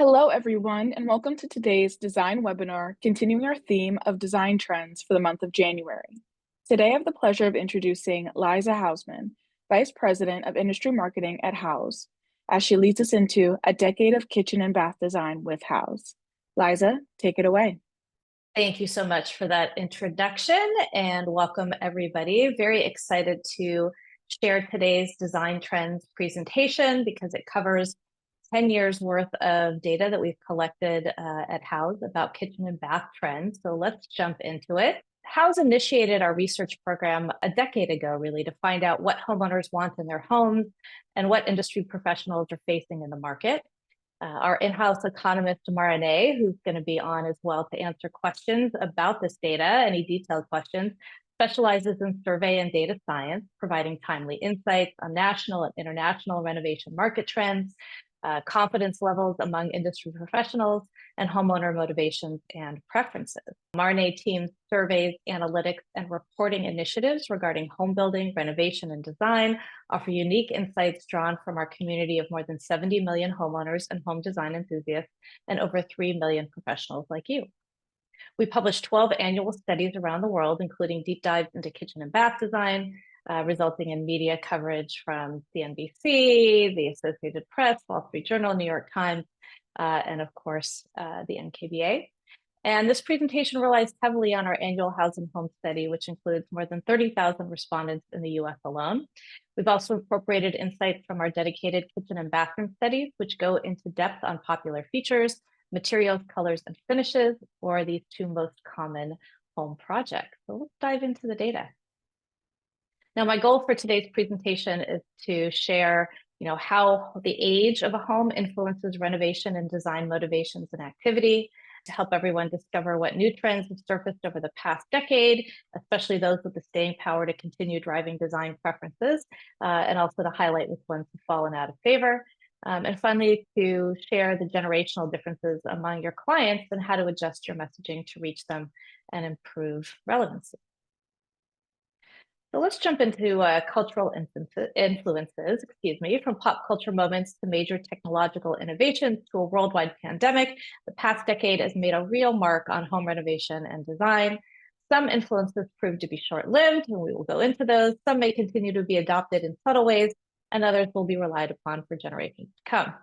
Hello, everyone, and welcome to today's design webinar, continuing our theme of design trends for the month of January. Today, I have the pleasure of introducing Liza Hausman, Vice President of Industry Marketing at Houzz, as she leads us into a decade of kitchen and bath design with Houzz. Liza, take it away. Thank you so much for that introduction and welcome everybody. Very excited to share today's design trends presentation because it covers 10 years worth of data that we've collected at Houzz about kitchen and bath trends. So let's jump into it. Houzz initiated our research program a decade ago, really, to find out what homeowners want in their homes and what industry professionals are facing in the market. Our in-house economist, Marine, who's going to be on as well to answer questions about this data, any detailed questions, specializes in survey and data science, providing timely insights on national and international renovation market trends, confidence levels among industry professionals, and homeowner motivations and preferences. Marine team's surveys, analytics, and reporting initiatives regarding home building, renovation, and design offer unique insights drawn from our community of more than 70 million homeowners and home design enthusiasts, and over 3 million professionals like you. We published 12 annual studies around the world, including deep dives into kitchen and bath design, resulting in media coverage from CNBC, the Associated Press, Wall Street Journal, New York Times, and of course, the NKBA. And this presentation relies heavily on our annual House and Home study, which includes more than 30,000 respondents in the US alone. We've also incorporated insights from our dedicated kitchen and bathroom studies, which go into depth on popular features, materials, colors, and finishes for these two most common home projects. So let's dive into the data. Now, my goal for today's presentation is to share, how the age of a home influences renovation and design motivations and activity, to help everyone discover what new trends have surfaced over the past decade, especially those with the staying power to continue driving design preferences, and also to highlight which ones have fallen out of favor. And finally, to share the generational differences among your clients and how to adjust your messaging to reach them and improve relevancy. So let's jump into cultural influences, from pop culture moments to major technological innovations to a worldwide pandemic. The past decade has made a real mark on home renovation and design. Some influences prove to be short-lived, and we will go into those. Some may continue to be adopted in subtle ways, and others will be relied upon for generations to come.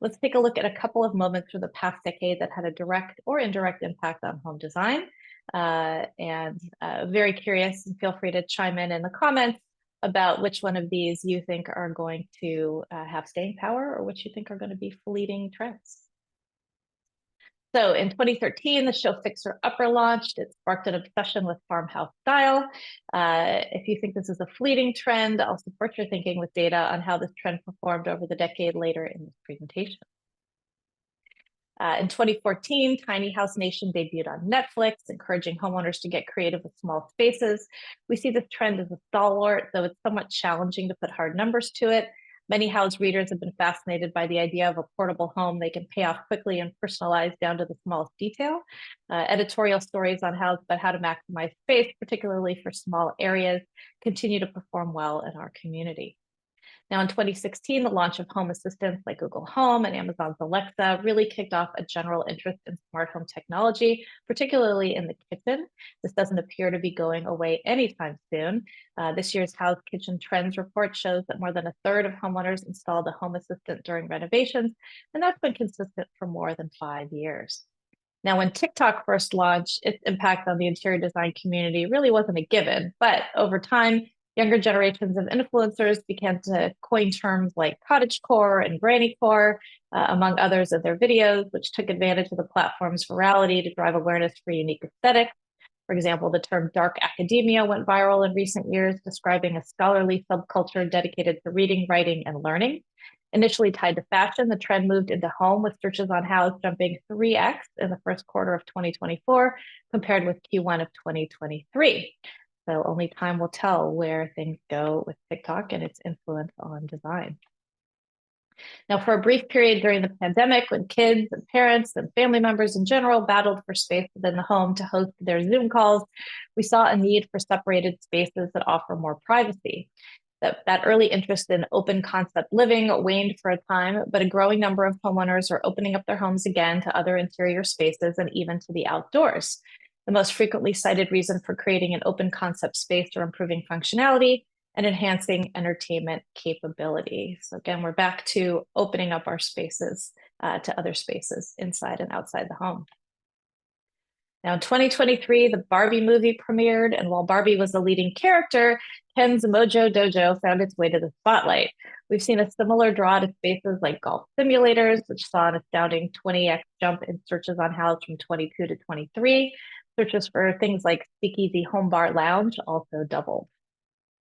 Let's take a look at a couple of moments from the past decade that had a direct or indirect impact on home design. Very curious, and feel free to chime in the comments about which one of these you think are going to have staying power or which you think are going to be fleeting trends. So in 2013, the show Fixer Upper launched. It sparked an obsession with farmhouse style. If you think this is a fleeting trend, I'll support your thinking with data on how this trend performed over the decade later in this presentation. In 2014, Tiny House Nation debuted on Netflix, encouraging homeowners to get creative with small spaces. We see this trend as a stalwart, though it's somewhat challenging to put hard numbers to it. Many Houzz readers have been fascinated by the idea of a portable home they can pay off quickly and personalize down to the smallest detail. Editorial stories on Houzz about how to maximize space, particularly for small areas, continue to perform well in our community. Now, in 2016, the launch of home assistants like Google Home and Amazon's Alexa really kicked off a general interest in smart home technology, particularly in the kitchen. This doesn't appear to be going away anytime soon. This year's Houzz Kitchen Trends report shows that more than a third of homeowners installed a home assistant during renovations, and that's been consistent for more than 5 years. Now, when TikTok first launched, its impact on the interior design community really wasn't a given, but over time, younger generations of influencers began to coin terms like cottagecore and grannycore, among others of their videos, which took advantage of the platform's virality to drive awareness for unique aesthetics. For example, the term dark academia went viral in recent years, describing a scholarly subculture dedicated to reading, writing, and learning. Initially tied to fashion, the trend moved into home, with searches on Houzz jumping 3x in the first quarter of 2024 compared with Q1 of 2023. So only time will tell where things go with TikTok and its influence on design. Now, for a brief period during the pandemic, when kids and parents and family members in general battled for space within the home to host their Zoom calls, we saw a need for separated spaces that offer more privacy. That early interest in open concept living waned for a time, but a growing number of homeowners are opening up their homes again to other interior spaces and even to the outdoors. The most frequently cited reason for creating an open concept space are improving functionality and enhancing entertainment capability. So again, we're back to opening up our spaces to other spaces inside and outside the home. Now, in 2023, the Barbie movie premiered, and while Barbie was the leading character, Ken's Mojo Dojo found its way to the spotlight. We've seen a similar draw to spaces like golf simulators, which saw an astounding 20x jump in searches on Houzz from 22 to 23. Searches for things like Speakeasy Home Bar Lounge also doubled.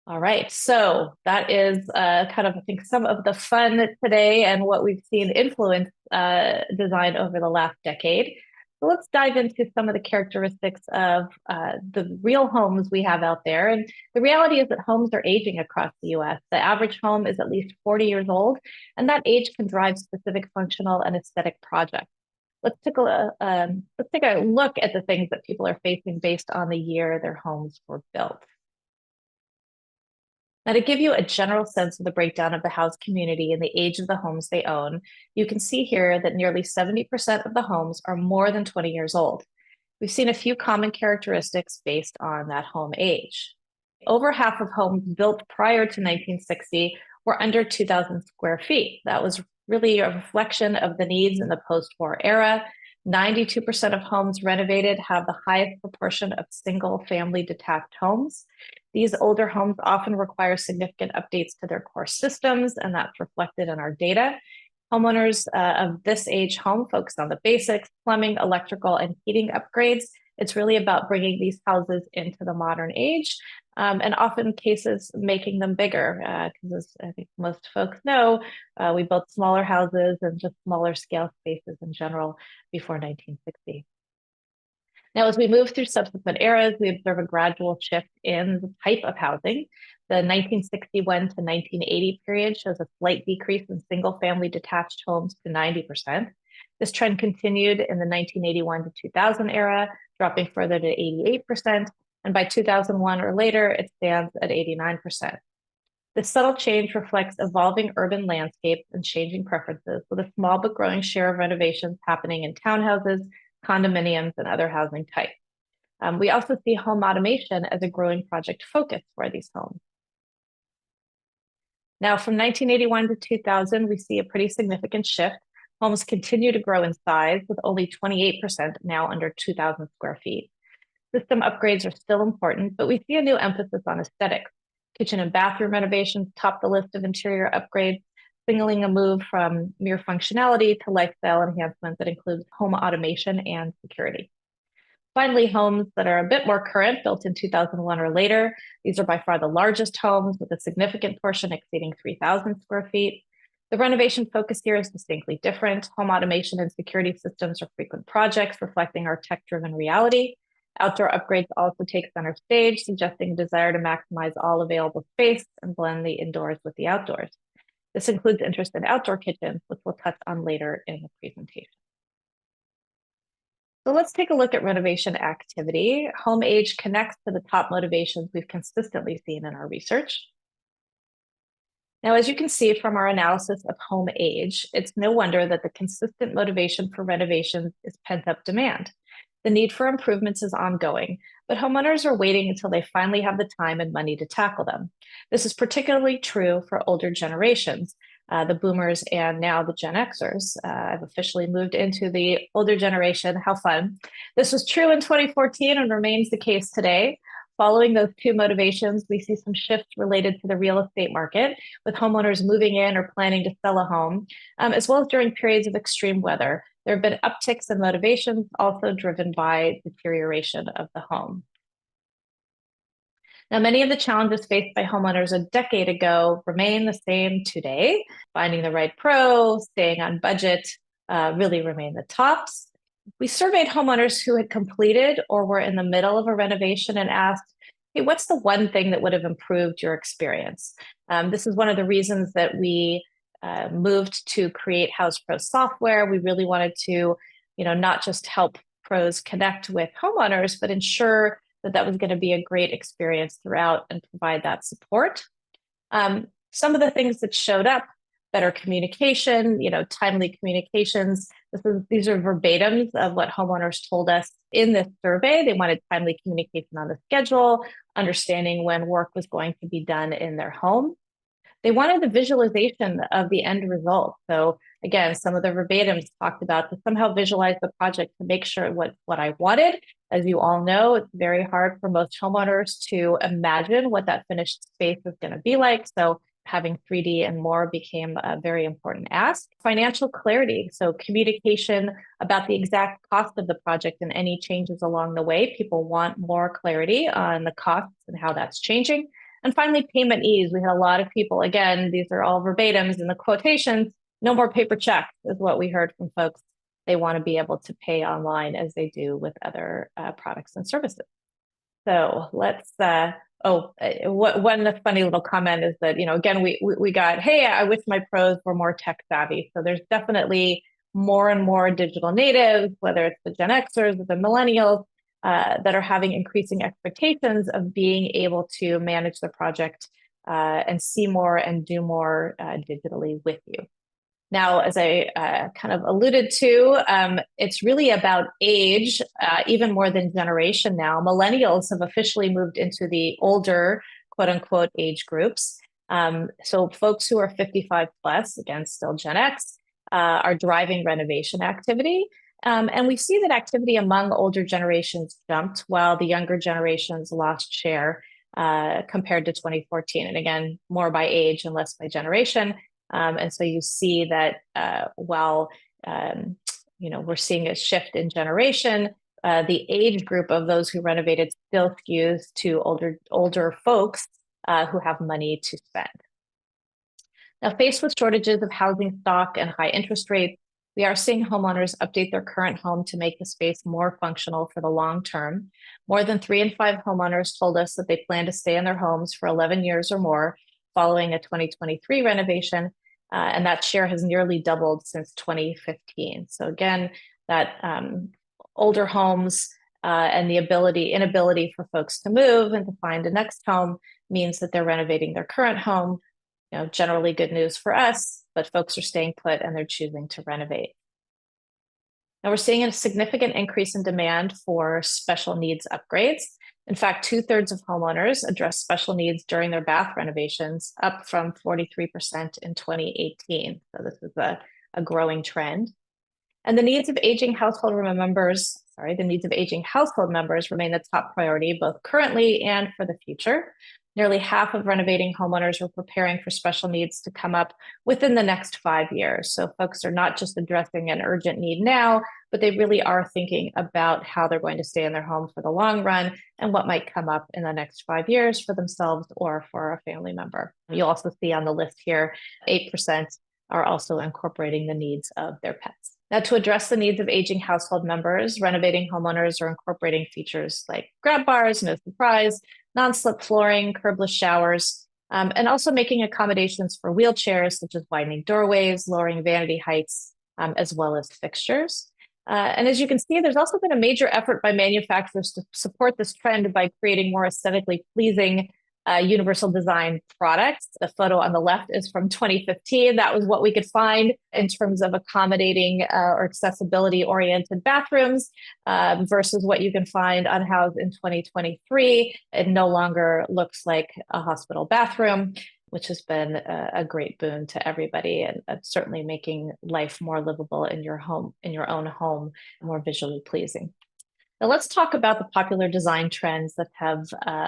All right, so that is kind of, I think, some of the fun today and what we've seen influence design over the last decade. So let's dive into some of the characteristics of the real homes we have out there. And the reality is that homes are aging across the US. The average home is at least 40 years old, and that age can drive specific functional and aesthetic projects. Let's take a look at the things that people are facing based on the year their homes were built. Now, to give you a general sense of the breakdown of the Houzz community and the age of the homes they own, you can see here that nearly 70% of the homes are more than 20 years old. We've seen a few common characteristics based on that home age. Over half of homes built prior to 1960 were under 2,000 square feet. That was really a reflection of the needs in the post-war era. 92% of homes renovated have the highest proportion of single-family detached homes. These older homes often require significant updates to their core systems, and that's reflected in our data. Homeowners of this age home focus on the basics, plumbing, electrical, and heating upgrades. It's really about bringing these houses into the modern age, and often cases making them bigger, because as I think most folks know, we built smaller houses and just smaller scale spaces in general before 1960. Now, as we move through subsequent eras, we observe a gradual shift in the type of housing. The 1961 to 1980 period shows a slight decrease in single-family detached homes to 90%. This trend continued in the 1981 to 2000 era, dropping further to 88%, and by 2001 or later, it stands at 89%. This subtle change reflects evolving urban landscapes and changing preferences, with a small but growing share of renovations happening in townhouses, condominiums, and other housing types. We also see home automation as a growing project focus for these homes. Now, from 1981 to 2000, we see a pretty significant shift. Homes continue to grow in size, with only 28% now under 2,000 square feet. System upgrades are still important, but we see a new emphasis on aesthetics. Kitchen and bathroom renovations top the list of interior upgrades, signaling a move from mere functionality to lifestyle enhancement that includes home automation and security. Finally, homes that are a bit more current, built in 2001 or later. These are by far the largest homes, with a significant portion exceeding 3,000 square feet. The renovation focus here is distinctly different. Home automation and security systems are frequent projects, reflecting our tech-driven reality. Outdoor upgrades also take center stage, suggesting a desire to maximize all available space and blend the indoors with the outdoors. This includes interest in outdoor kitchens, which we'll touch on later in the presentation. So let's take a look at renovation activity. Home age connects to the top motivations we've consistently seen in our research. Now, as you can see from our analysis of home age, it's no wonder that the consistent motivation for renovations is pent-up demand. The need for improvements is ongoing, but homeowners are waiting until they finally have the time and money to tackle them. This is particularly true for older generations, the boomers and now the Gen Xers. I've officially moved into the older generation. How fun. This was true in 2014 and remains the case today. Following those two motivations, we see some shifts related to the real estate market, with homeowners moving in or planning to sell a home, as well as during periods of extreme weather. There have been upticks in motivations, also driven by deterioration of the home. Now, many of the challenges faced by homeowners a decade ago remain the same today. Finding the right pro, staying on budget, really remain the tops. We surveyed homeowners who had completed or were in the middle of a renovation and asked, hey, what's the one thing that would have improved your experience? This is one of the reasons that we moved to create Houzz Pro software. We really wanted to, not just help pros connect with homeowners, but ensure that that was going to be a great experience throughout and provide that support. Some of the things that showed up: better communication, timely communications. These are verbatims of what homeowners told us in this survey. They wanted timely communication on the schedule, understanding when work was going to be done in their home. They wanted the visualization of the end result. So again, some of the verbatims talked about to somehow visualize the project to make sure what I wanted. As you all know, it's very hard for most homeowners to imagine what that finished space is going to be like. So having 3D and more became a very important ask. Financial clarity, so communication about the exact cost of the project and any changes along the way. People want more clarity on the costs and how that's changing. And finally, payment ease. We had a lot of people, again, these are all verbatims in the quotations, no more paper checks is what we heard from folks. They want to be able to pay online as they do with other products and services. So let's, one funny little comment is that, again, we got, hey, I wish my pros were more tech savvy. So there's definitely more and more digital natives, whether it's the Gen Xers or the millennials, that are having increasing expectations of being able to manage the project and see more and do more digitally with you. Now, as I kind of alluded to, it's really about age, even more than generation now. Millennials have officially moved into the older, quote unquote, age groups. So folks who are 55 plus, again, still Gen X, are driving renovation activity. And we see that activity among older generations jumped while the younger generations lost share compared to 2014. And again, more by age and less by generation. And so you see that while we're seeing a shift in generation, the age group of those who renovated still skews to older folks who have money to spend. Now, faced with shortages of housing stock and high interest rates, we are seeing homeowners update their current home to make the space more functional for the long term. More than 3 in 5 homeowners told us that they plan to stay in their homes for 11 years or more following a 2023 renovation, and that share has nearly doubled since 2015. So again, that older homes and the inability for folks to move and to find a next home means that they're renovating their current home. Generally good news for us, but folks are staying put and they're choosing to renovate. Now we're seeing a significant increase in demand for special needs upgrades. In fact, 2/3 of homeowners address special needs during their bath renovations, up from 43% in 2018. So this is a growing trend. And the needs of aging household members remain the top priority, both currently and for the future. Nearly half of renovating homeowners are preparing for special needs to come up within the next 5 years. So folks are not just addressing an urgent need now, but they really are thinking about how they're going to stay in their home for the long run and what might come up in the next 5 years for themselves or for a family member. You'll also see on the list here, 8% are also incorporating the needs of their pets. Now, to address the needs of aging household members, renovating homeowners are incorporating features like grab bars, no surprise, non-slip flooring, curbless showers, and also making accommodations for wheelchairs, such as widening doorways, lowering vanity heights, as well as fixtures. And as you can see, there's also been a major effort by manufacturers to support this trend by creating more aesthetically pleasing universal design products. The photo on the left is from 2015. That was what we could find in terms of accommodating or accessibility oriented bathrooms versus what you can find on Houzz in 2023. It no longer looks like a hospital bathroom, which has been a great boon to everybody and certainly making life more livable in your home, in your own home, more visually pleasing. Now let's talk about the popular design trends that have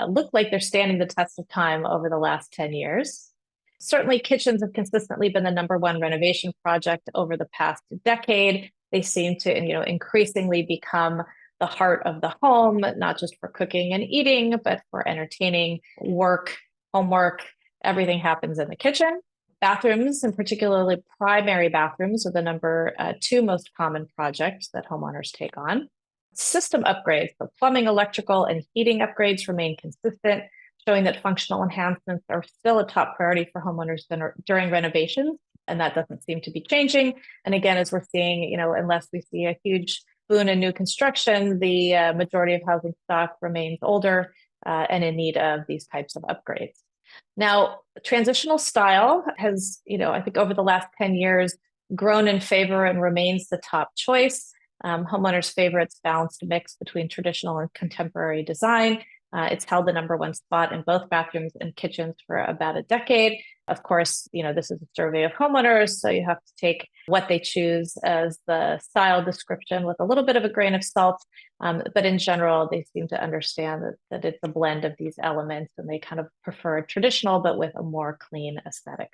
looked like they're standing the test of time over the last 10 years. Certainly kitchens have consistently been the #1 renovation project over the past decade. They seem to, increasingly become the heart of the home, not just for cooking and eating, but for entertaining, work, homework, everything happens in the kitchen. Bathrooms, and particularly primary bathrooms, are the #2 most common projects that homeowners take on. System upgrades, so plumbing, electrical, and heating upgrades remain consistent, showing that functional enhancements are still a top priority for homeowners during renovations, and that doesn't seem to be changing. And again, as we're seeing, unless we see a huge boon in new construction, the majority of housing stock remains older and in need of these types of upgrades. Now, transitional style has, I think over the last 10 years, grown in favor and remains the top choice. Homeowners' favorites balanced mix between traditional and contemporary design. It's held the #1 spot in both bathrooms and kitchens for about a decade. Of course, this is a survey of homeowners, so you have to take what they choose as the style description with a little bit of a grain of salt. But in general, they seem to understand that it's a blend of these elements, and they kind of prefer traditional, but with a more clean aesthetic.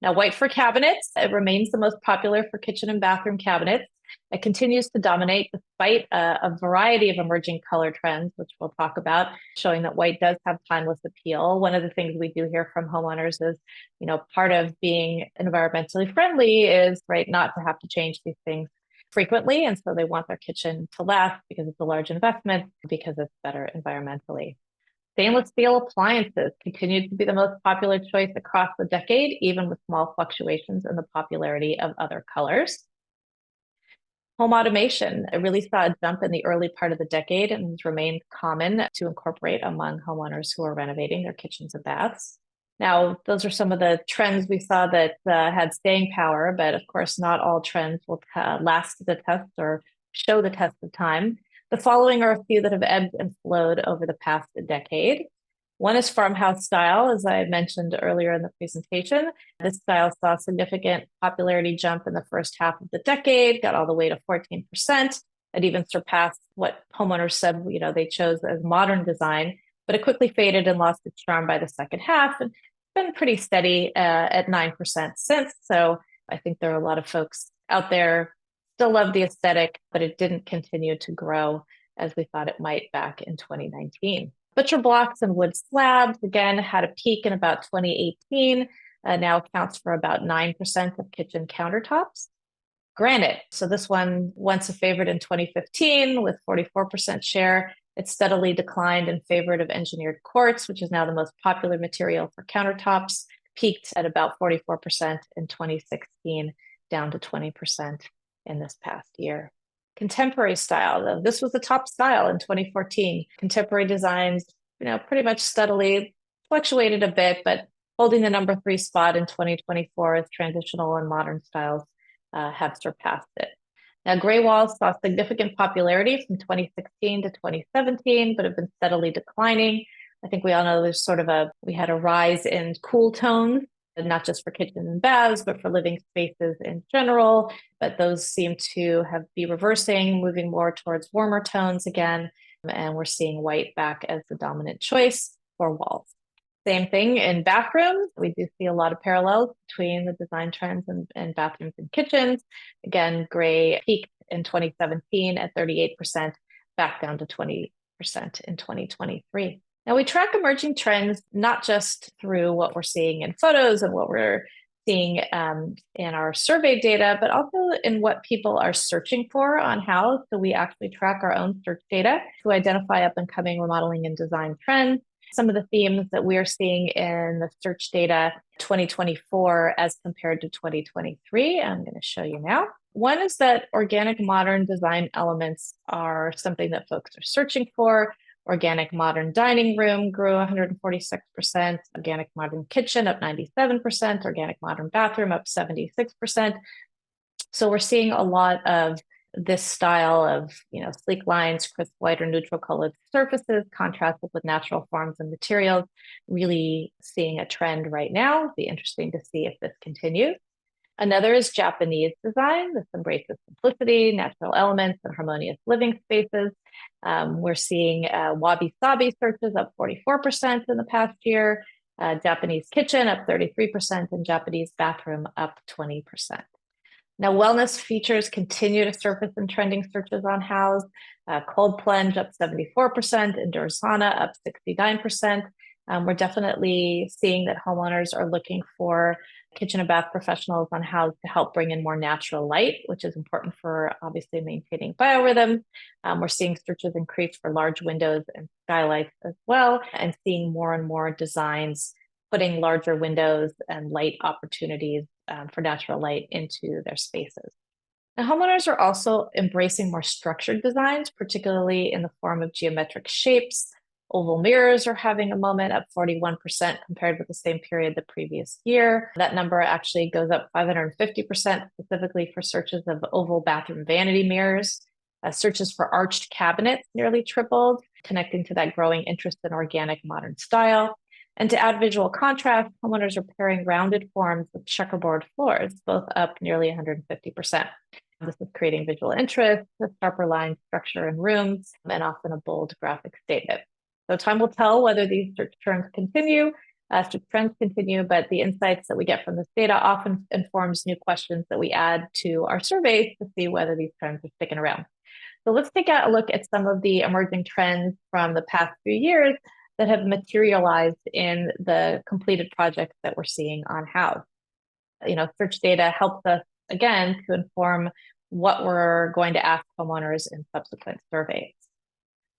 Now, white for cabinets, it remains the most popular for kitchen and bathroom cabinets. It continues to dominate despite a variety of emerging color trends, which we'll talk about, showing that white does have timeless appeal. One of the things we do hear from homeowners is, part of being environmentally friendly is, right, not to have to change these things frequently. And so they want their kitchen to last because it's a large investment, because it's better environmentally. Stainless steel appliances continued to be the most popular choice across the decade, even with small fluctuations in the popularity of other colors. Home automation, it really saw a jump in the early part of the decade and has remained common to incorporate among homeowners who are renovating their kitchens and baths. Now, those are some of the trends we saw that had staying power, but of course, not all trends will last the test or show the test of time. The following are a few that have ebbed and flowed over the past decade. One is farmhouse style, as I mentioned earlier in the presentation. This style saw a significant popularity jump in the first half of the decade, got all the way to 14%. It even surpassed what homeowners said, they chose as modern design, but it quickly faded and lost its charm by the second half, and been pretty steady at 9% since. So I think there are a lot of folks out there still love the aesthetic, but it didn't continue to grow as we thought it might back in 2019. Butcher blocks and wood slabs, again, had a peak in about 2018, now accounts for about 9% of kitchen countertops. Granite, so this one, once a favorite in 2015 with 44% share, it steadily declined in favor of engineered quartz, which is now the most popular material for countertops, peaked at about 44% in 2016, down to 20% in this past year. Contemporary style, this was the top style in 2014. Contemporary designs, pretty much steadily fluctuated a bit, but holding the #3 spot in 2024 as transitional and modern styles have surpassed it. Now, gray walls saw significant popularity from 2016 to 2017, but have been steadily declining. I think we all know we had a rise in cool tones, not just for kitchens and baths, but for living spaces in general. But those seem to be reversing, moving more towards warmer tones again. And we're seeing white back as the dominant choice for walls. Same thing in bathrooms. We do see a lot of parallels between the design trends and bathrooms and kitchens. Again, gray peaked in 2017 at 38%, back down to 20% in 2023. Now, we track emerging trends not just through what we're seeing in photos and what we're seeing in our survey data, but also in what people are searching for on Houzz. So we actually track our own search data to identify up and coming remodeling and design trends. Some of the themes that we are seeing in the search data 2024 as compared to 2023, I'm going to show you now. One is that organic modern design elements are something that folks are searching for. Organic modern dining room grew 146%, organic modern kitchen up 97%, organic modern bathroom up 76%. So we're seeing a lot of this style of, sleek lines, crisp white or neutral colored surfaces contrasted with natural forms and materials, really seeing a trend right now. It'll be interesting to see if this continues. Another is Japanese design. This embraces simplicity, natural elements, and harmonious living spaces. We're seeing wabi-sabi searches up 44% in the past year, Japanese kitchen up 33%, and Japanese bathroom up 20%. Now, wellness features continue to surface in trending searches on Houzz. Cold plunge up 74%, indoor sauna up 69%. We're definitely seeing that homeowners are looking for kitchen and bath professionals on Houzz to help bring in more natural light, which is important for obviously maintaining biorhythms. We're seeing searches increase for large windows and skylights as well, and seeing more and more designs putting larger windows and light opportunities for natural light into their spaces. Now, homeowners are also embracing more structured designs, particularly in the form of geometric shapes, Oval mirrors are having a moment, up 41% compared with the same period the previous year. That number actually goes up 550% specifically for searches of oval bathroom vanity mirrors. Searches for arched cabinets nearly tripled, connecting to that growing interest in organic modern style. And to add visual contrast, homeowners are pairing rounded forms with checkerboard floors, both up nearly 150%. This is creating visual interest, with sharper line structure in rooms, and often a bold graphic statement. So time will tell whether these search trends continue, but the insights that we get from this data often informs new questions that we add to our surveys to see whether these trends are sticking around. So let's take a look at some of the emerging trends from the past few years that have materialized in the completed projects that we're seeing on Houzz. Search data helps us, again, to inform what we're going to ask homeowners in subsequent surveys.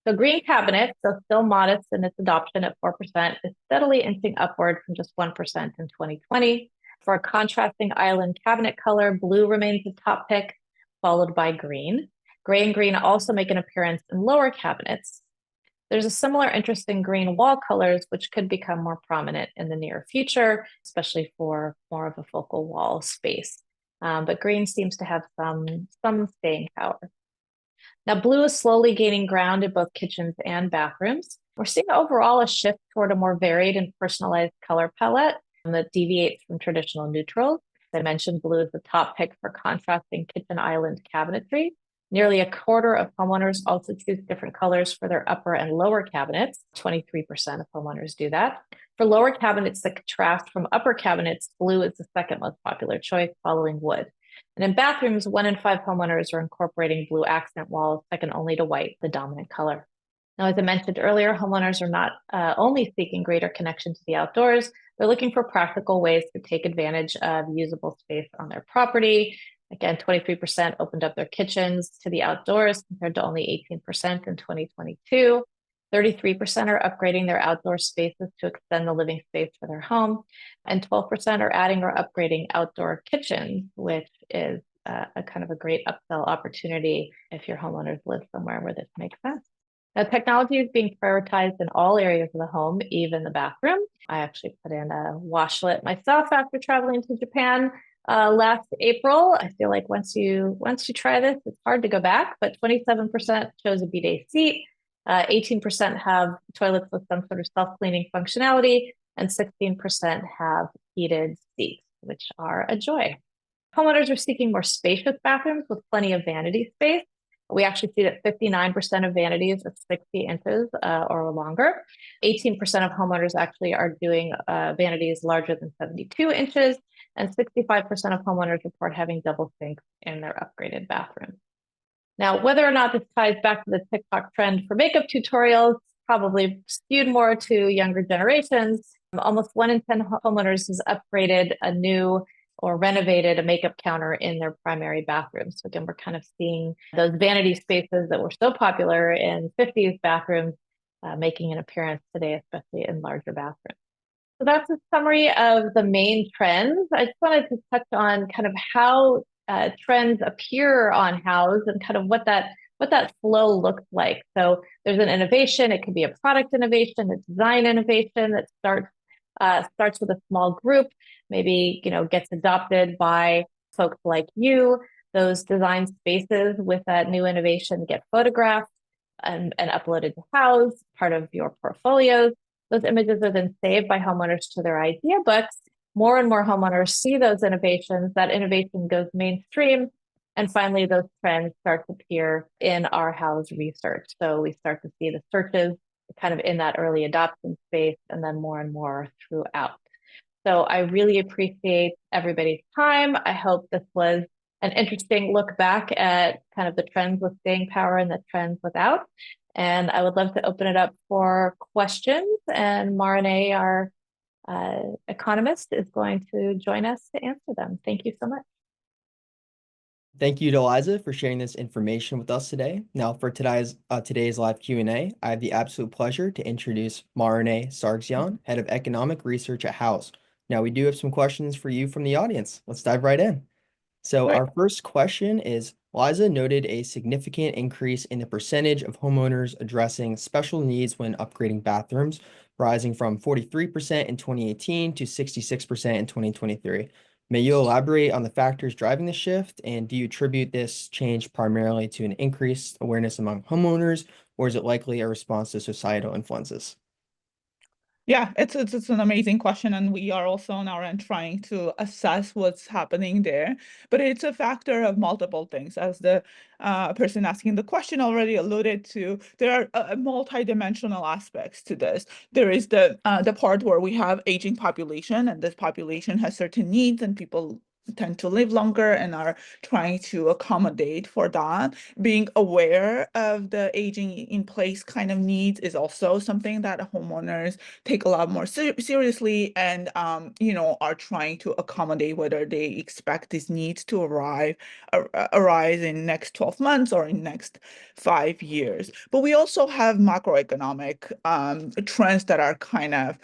So green cabinets, though still modest in its adoption at 4%, is steadily inching upward from just 1% in 2020. For a contrasting island cabinet color, blue remains the top pick, followed by green. Gray and green also make an appearance in lower cabinets. There's a similar interest in green wall colors, which could become more prominent in the near future, especially for more of a focal wall space. But green seems to have some staying power. Now, blue is slowly gaining ground in both kitchens and bathrooms. We're seeing overall a shift toward a more varied and personalized color palette that deviates from traditional neutrals. As I mentioned, blue is the top pick for contrasting kitchen island cabinetry. Nearly a quarter of homeowners also choose different colors for their upper and lower cabinets. 23% of homeowners do that. For lower cabinets that contrast from upper cabinets, blue is the second most popular choice, following wood. And in bathrooms, 1 in 5 homeowners are incorporating blue accent walls, second only to white, the dominant color. Now, as I mentioned earlier, homeowners are not only seeking greater connection to the outdoors, they're looking for practical ways to take advantage of usable space on their property. Again, 23% opened up their kitchens to the outdoors compared to only 18% in 2022. 33% are upgrading their outdoor spaces to extend the living space for their home. And 12% are adding or upgrading outdoor kitchens, which is a kind of a great upsell opportunity if your homeowners live somewhere where this makes sense. Now, technology is being prioritized in all areas of the home, even the bathroom. I actually put in a washlet myself after traveling to Japan last April. I feel like once you try this, it's hard to go back, but 27% chose a bidet seat. 18% have toilets with some sort of self-cleaning functionality, and 16% have heated seats, which are a joy. Homeowners are seeking more spacious bathrooms with plenty of vanity space. We actually see that 59% of vanities are 60 inches or longer. 18% of homeowners actually are doing vanities larger than 72 inches, and 65% of homeowners report having double sinks in their upgraded bathrooms. Now, whether or not this ties back to the TikTok trend for makeup tutorials, probably skewed more to younger generations. Almost 1 in 10 homeowners has upgraded a new or renovated a makeup counter in their primary bathroom. So again, we're kind of seeing those vanity spaces that were so popular in 50s bathrooms making an appearance today, especially in larger bathrooms. So that's a summary of the main trends. I just wanted to touch on kind of how trends appear on Houzz and kind of what that flow looks like. So there's an innovation. It could be a product innovation, a design innovation that starts with a small group, maybe gets adopted by folks like you. Those design spaces with that new innovation get photographed and uploaded to Houzz, part of your portfolios. Those images are then saved by homeowners to their idea books. More and more homeowners see those innovations. That innovation goes mainstream. And finally, those trends start to appear in our Houzz research. So we start to see the searches kind of in that early adoption space and then more and more throughout. So I really appreciate everybody's time. I hope this was an interesting look back at kind of the trends with staying power and the trends without. And I would love to open it up for questions. And Marine, our economist, is going to join us to answer them. Thank you so much. Thank you to Liza for sharing this information with us today. Now for today's live Q&A, I have the absolute pleasure to introduce Marine Sargsyan, Head of Economic Research at Houzz. Now we do have some questions for you from the audience. Let's dive right in. So our first question is, Liza noted a significant increase in the percentage of homeowners addressing special needs when upgrading bathrooms, rising from 43% in 2018 to 66% in 2023. May you elaborate on the factors driving the shift, and do you attribute this change primarily to an increased awareness among homeowners, or is it likely a response to societal influences? Yeah, it's an amazing question, and we are also on our end trying to assess what's happening there. But it's a factor of multiple things, as the person asking the question already alluded to. There are multi-dimensional aspects to this. There is the part where we have aging population, and this population has certain needs, and people tend to live longer and are trying to accommodate for that. Being aware of the aging in place kind of needs is also something that homeowners take a lot more seriously, and are trying to accommodate whether they expect these needs to arise in next 12 months or in next 5 years. But we also have macroeconomic trends that are kind of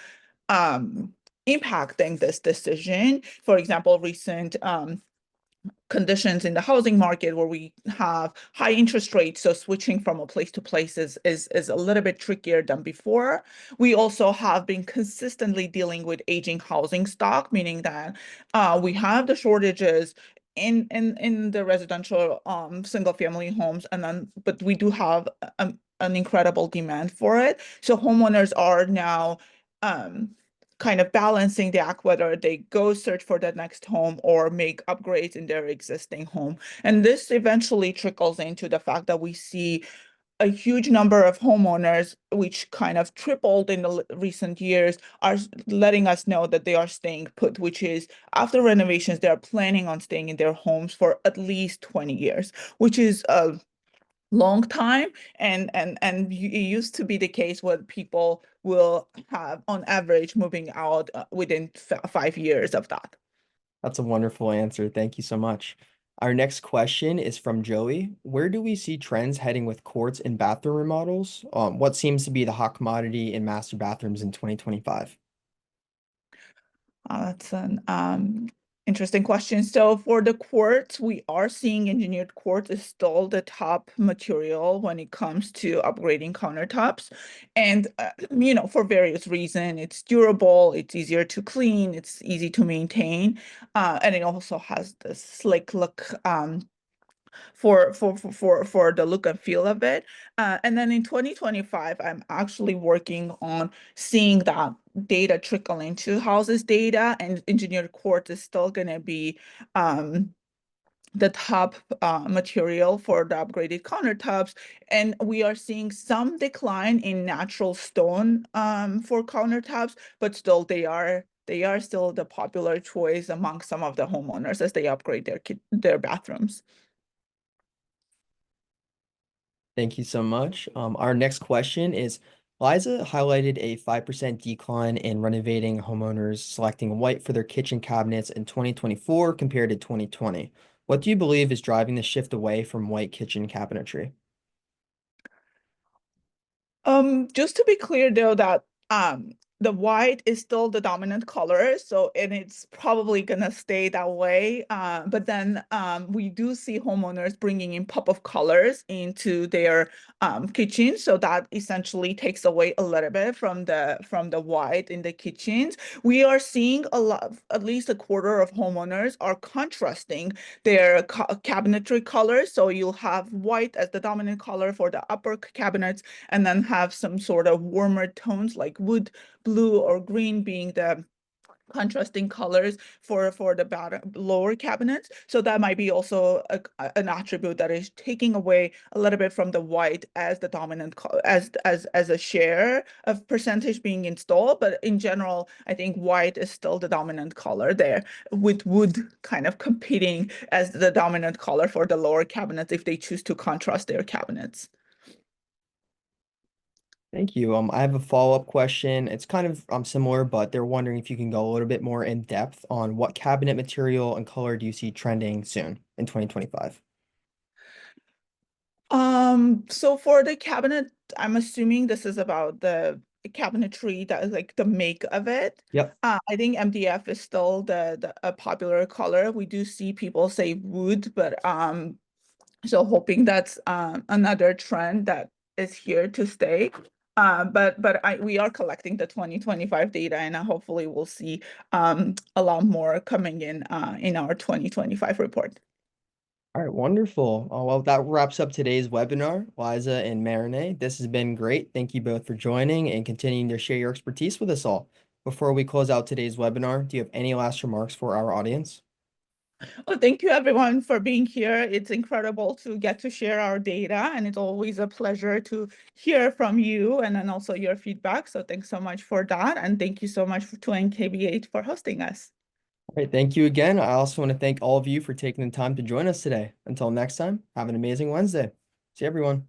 impacting this decision. For example, recent conditions in the housing market where we have high interest rates, so switching from a place to place is a little bit trickier than before. We also have been consistently dealing with aging housing stock, meaning that we have the shortages in the residential single family homes, but we do have an incredible demand for it. So homeowners are now kind of balancing the act, whether they go search for the next home or make upgrades in their existing home. And this eventually trickles into the fact that we see a huge number of homeowners, which kind of tripled in the recent years, are letting us know that they are staying put, which is after renovations, they are planning on staying in their homes for at least 20 years, which is a long time. And it used to be the case where people will have on average moving out within 5 years of that. That's a wonderful answer. Thank you so much. Our next question is from Joey. Where do we see trends heading with quartz and bathroom remodels? What seems to be the hot commodity in master bathrooms in 2025? That's an interesting question. So for the quartz, we are seeing engineered quartz is still the top material when it comes to upgrading countertops. And, for various reasons, it's durable, it's easier to clean, it's easy to maintain, and it also has this slick look for the look and feel of it. And then in 2025, I'm actually working on seeing that data trickle into Houzz's data, and engineered quartz is still going to be the top material for the upgraded countertops. And we are seeing some decline in natural stone for countertops, but still they are still the popular choice among some of the homeowners as they upgrade their bathrooms. Thank you so much. Our next question is, Liza highlighted a 5% decline in renovating homeowners selecting white for their kitchen cabinets in 2024 compared to 2020. What do you believe is driving the shift away from white kitchen cabinetry? Just to be clear though, that the white is still the dominant color, and it's probably gonna stay that way. But then we do see homeowners bringing in pop of colors into their kitchen, so that essentially takes away a little bit from the white in the kitchens. We are seeing at least a quarter of homeowners are contrasting their cabinetry colors. So you'll have white as the dominant color for the upper cabinets, and then have some sort of warmer tones like wood, blue, or green being the contrasting colors for the lower cabinets. So that might be also an attribute that is taking away a little bit from the white as the dominant as a share of percentage being installed. But in general, I think white is still the dominant color there, with wood kind of competing as the dominant color for the lower cabinets if they choose to contrast their cabinets. Thank you. I have a follow-up question. It's kind of similar, but they're wondering if you can go a little bit more in depth on what cabinet material and color do you see trending soon in 2025? So for the cabinet, I'm assuming this is about the cabinetry, that is like the make of it. Yep. I think MDF is still a popular color. We do see people say wood, but So hoping that's another trend that is here to stay. But we are collecting the 2025 data, and hopefully we'll see a lot more coming in our 2025 report. All right, wonderful. Well, that wraps up today's webinar. Liza and Marinee, this has been great. Thank you both for joining and continuing to share your expertise with us all. Before we close out today's webinar, do you have any last remarks for our audience? Well, thank you everyone for being here. It's incredible to get to share our data, and it's always a pleasure to hear from you and then also your feedback. So thanks so much for that. And thank you so much to NKBA for hosting us. All right, thank you again. I also want to thank all of you for taking the time to join us today. Until next time, have an amazing Wednesday. See everyone.